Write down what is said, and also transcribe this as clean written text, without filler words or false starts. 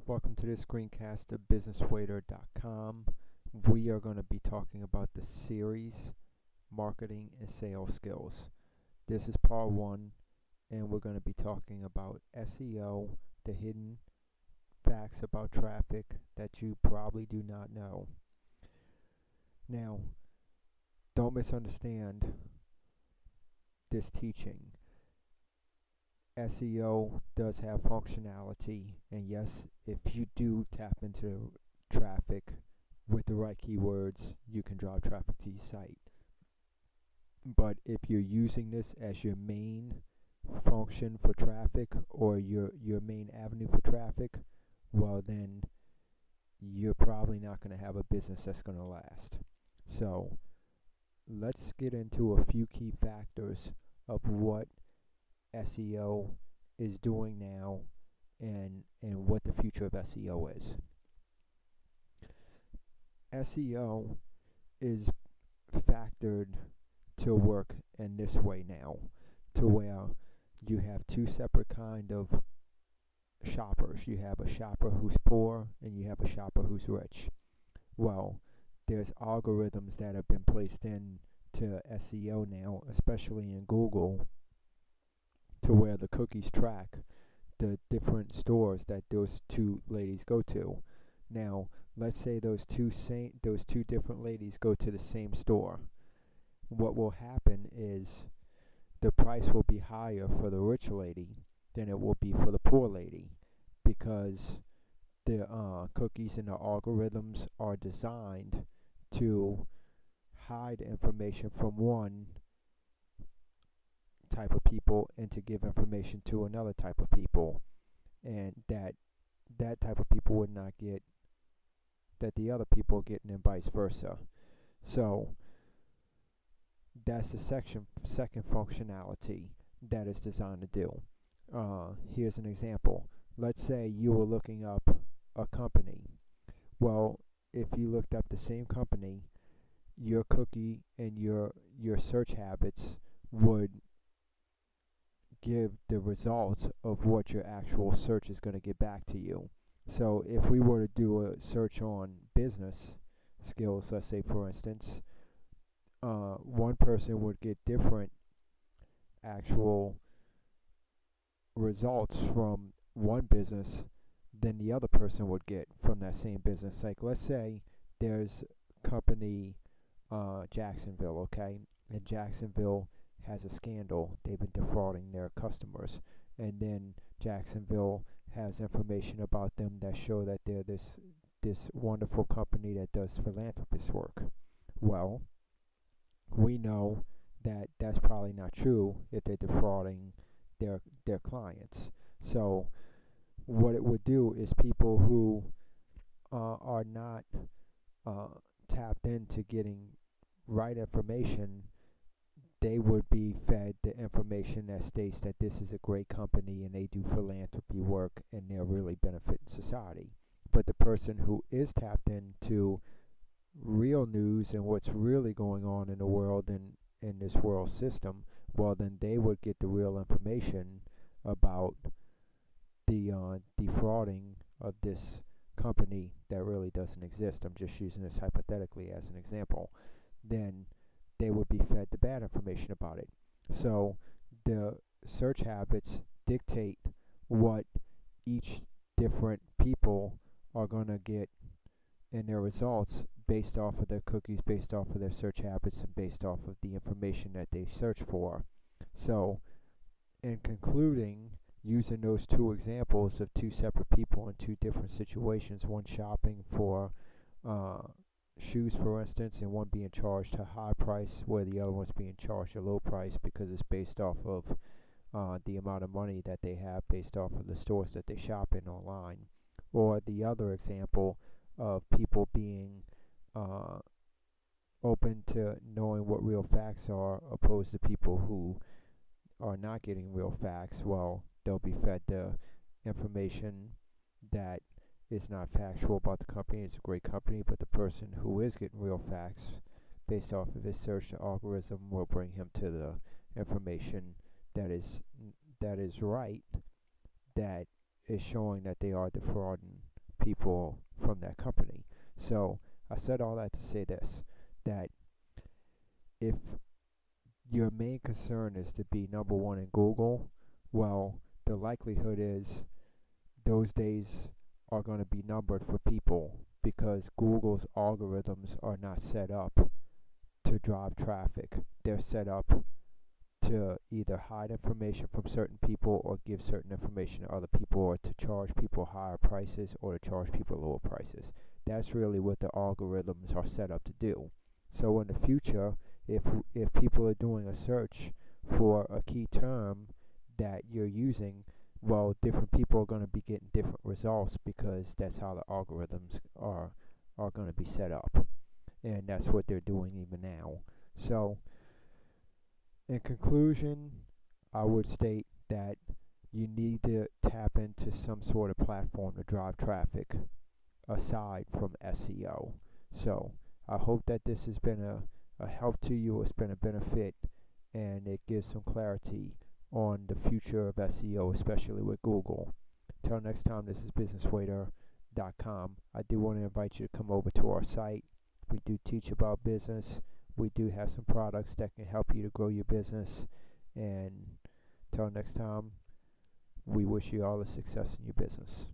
Welcome to this screencast of businesswaiter.com. We are going to be talking about the series Marketing and Sales Skills. This is part one, and we're going to be talking about SEO, the hidden facts about traffic that you probably do not know. Now, don't misunderstand this teaching. SEO does have functionality, and yes, if you do tap into traffic with the right keywords, you can drive traffic to your site. But if you're using this as your main function for traffic or your main avenue for traffic, well then you're probably not going to have a business that's going to last. So let's get into a few key factors of what SEO is doing now and what the future of SEO is. SEO is factored to work in this way now, to where you have two separate kind of shoppers. You have a shopper who's poor and you have a shopper who's rich. Well, there's algorithms that have been placed in to SEO now, especially in Google, to where the cookies track the different stores that those two ladies go to. Now, let's say those two different ladies go to the same store. What will happen is the price will be higher for the rich lady than it will be for the poor lady, because the cookies and the algorithms are designed to hide information from one type of people and to give information to another type of people, and that type of people would not get that the other people are getting, and vice versa. So that's the second functionality that is designed to do. Here's an example. Let's say you were looking up a company. Well, if you looked up the same company, your cookie and your search habits would give the results of what your actual search is going to get back to you. So if we were to do a search on business skills, let's say for instance, one person would get different actual results from one business than the other person would get from that same business. Like, let's say there's company Jacksonville, okay? And Jacksonville has a scandal. They've been defrauding their customers. And then Jacksonville has information about them that show that they're this wonderful company that does philanthropist work. Well, we know that that's probably not true if they're defrauding their clients. So what it would do is people who are not tapped into getting right information, they would be fed the information that states that this is a great company and they do philanthropy work and they're really benefiting society. But the person who is tapped into real news and what's really going on in the world and in this world system, well then they would get the real information about the defrauding of this company that really doesn't exist. I'm just using this hypothetically as an example. Then they would be fed the bad information about it. So the search habits dictate what each different people are going to get in their results based off of their cookies, based off of their search habits, and based off of the information that they search for. So in concluding, using those two examples of two separate people in two different situations, one shopping for shoes, for instance, and one being charged a high price where the other one's being charged a low price because it's based off of the amount of money that they have based off of the stores that they shop in online. Or the other example of people being open to knowing what real facts are, opposed to people who are not getting real facts. Well, they'll be fed the information that is not factual about the company. It's a great company, but the person who is getting real facts based off of his search algorithm will bring him to the information that is right, that is showing that they are defrauding people from that company. So I said all that to say this, that if your main concern is to be number one in Google, well, the likelihood is those days are going to be numbered for people because Google's algorithms are not set up to drive traffic. They're set up to either hide information from certain people or give certain information to other people, or to charge people higher prices or to charge people lower prices. That's really what the algorithms are set up to do. So in the future, if people are doing a search for a key term that you're using, well, different people are going to be getting different results because that's how the algorithms are going to be set up, and that's what they're doing even now. So in conclusion, I would state that you need to tap into some sort of platform to drive traffic aside from SEO. So I hope that this has been a help to you, it's been a benefit, and it gives some clarity on the future of SEO, especially with Google. Till next time, this is businesswaiter.com. I do want to invite you to come over to our site. We do teach about business. We do have some products that can help you to grow your business. And till next time, we wish you all the success in your business.